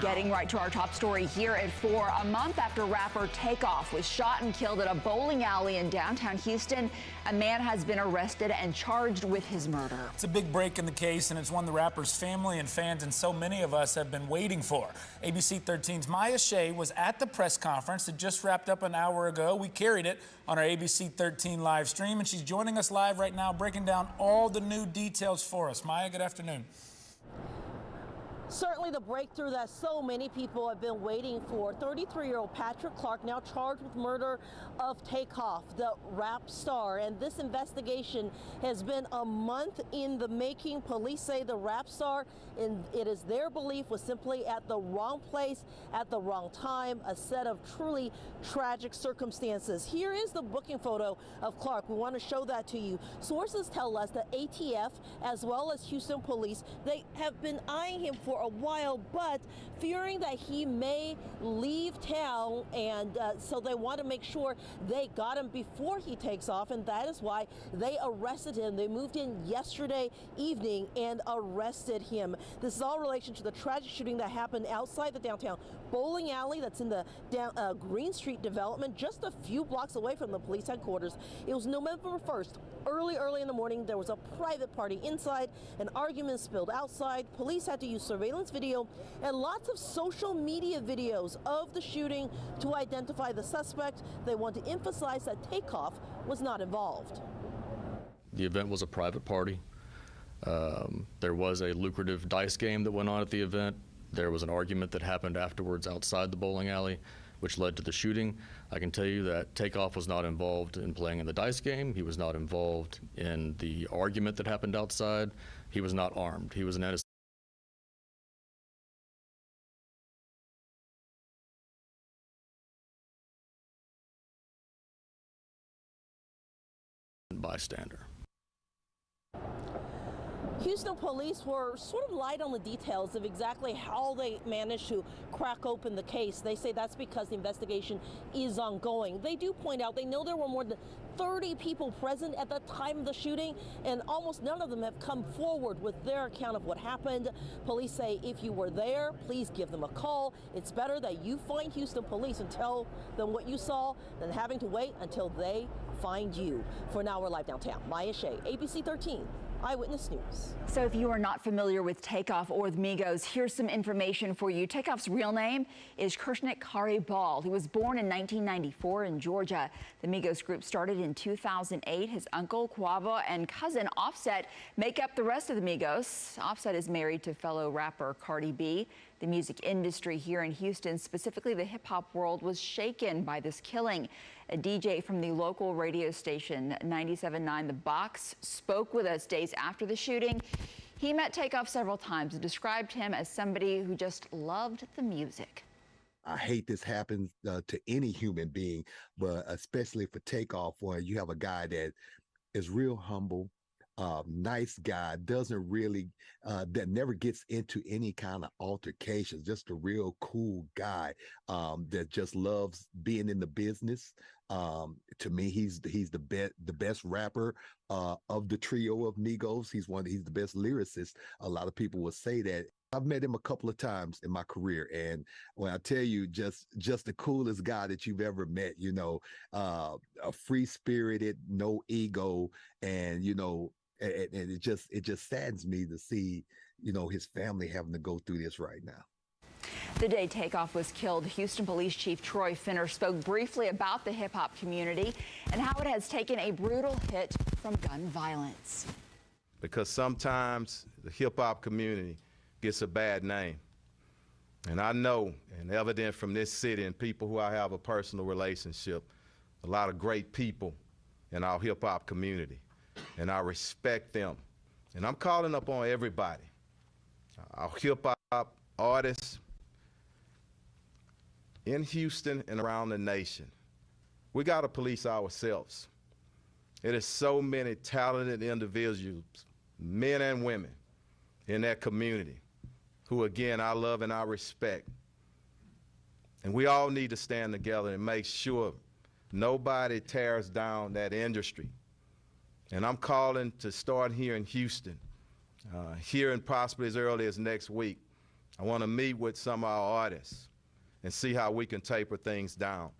Getting right to our top story here at 4. A month after rapper Takeoff was shot and killed at a bowling alley in downtown Houston, a man has been arrested and charged with his murder. It's a big break in the case, and it's one the rapper's family and fans and so many of us have been waiting for. ABC 13's Maya Shea was at the press conference that just wrapped up an hour ago. We carried it on our ABC 13 live stream, and she's joining us live right now, breaking down all the new details for us. Maya, good afternoon. Certainly the breakthrough that so many people have been waiting for. 33-year-old Patrick Clark now charged with murder of Takeoff, the rap star. And this investigation has been a month in the making. Police say the rap star, it is their belief, was simply at the wrong place at the wrong time, a set of truly tragic circumstances. Here is the booking photo of Clark. We want to show that to you. Sources tell us that ATF, as well as Houston police, they have been eyeing him for a while, but fearing that he may leave town, and so they want to make sure they got him before he takes off, and that is why they arrested him. They moved in yesterday evening and arrested him. This is all in relation to the tragic shooting that happened outside the downtown bowling alley that's in the Green Street development, just a few blocks away from the police headquarters. It was November 1st. Early in the morning, there was a private party inside, an argument spilled outside. Police had to use surveillance video and lots of social media videos of the shooting to identify the suspect. They want to emphasize that Takeoff was not involved. The event was a private party. There was a lucrative dice game that went on at the event. There was an argument that happened afterwards outside the bowling alley, which led to the shooting. I can tell you that Takeoff was not involved in playing in the dice game. He was not involved in the argument that happened outside. He was not armed. He was an innocent bystander. Houston police were sort of light on the details of exactly how they managed to crack open the case. They say that's because the investigation is ongoing. They do point out they know there were more than 30 people present at the time of the shooting, and almost none of them have come forward with their account of what happened. Police say if you were there, please give them a call. It's better that you find Houston police and tell them what you saw than having to wait until they find you. For now, we're live downtown. Maya Shea, ABC 13. Eyewitness News. So if you are not familiar with Takeoff or the Migos, here's some information for you. Takeoff's real name is Kershnik Kari Ball. He was born in 1994 in Georgia. The Migos group started in 2008. His uncle, Quavo, and cousin Offset make up the rest of the Migos. Offset is married to fellow rapper Cardi B. The music industry here in Houston, specifically the hip-hop world, was shaken by this killing. A DJ from the local radio station 97.9 The Box spoke with us days after the shooting. He met Takeoff several times and described him as somebody who just loved the music. I hate this happens to any human being, but especially for Takeoff, where you have a guy that is real humble, nice guy, doesn't really, that never gets into any kind of altercations, just a real cool guy that just loves being in the business. To me, he's the best rapper of the trio of Migos. He's the best lyricist. A lot of people will say that. I've met him a couple of times in my career, and when I tell you, just the coolest guy that you've ever met, you know, a free-spirited, no ego, and you know, and it just saddens me to see, you know, his family having to go through this right now. The day Takeoff was killed, Houston Police Chief Troy Finner spoke briefly about the hip-hop community and how it has taken a brutal hit from gun violence. Because sometimes the hip-hop community gets a bad name. And I know, and evident from this city and people who I have a personal relationship, a lot of great people in our hip-hop community. And I respect them. And I'm calling up on everybody, our hip-hop artists in Houston and around the nation. We got to police ourselves. It is so many talented individuals, men and women, in that community who, again, I love and I respect. And we all need to stand together and make sure nobody tears down that industry. And I'm calling to start here in Houston, here and possibly as early as next week, I want to meet with some of our artists and see how we can taper things down.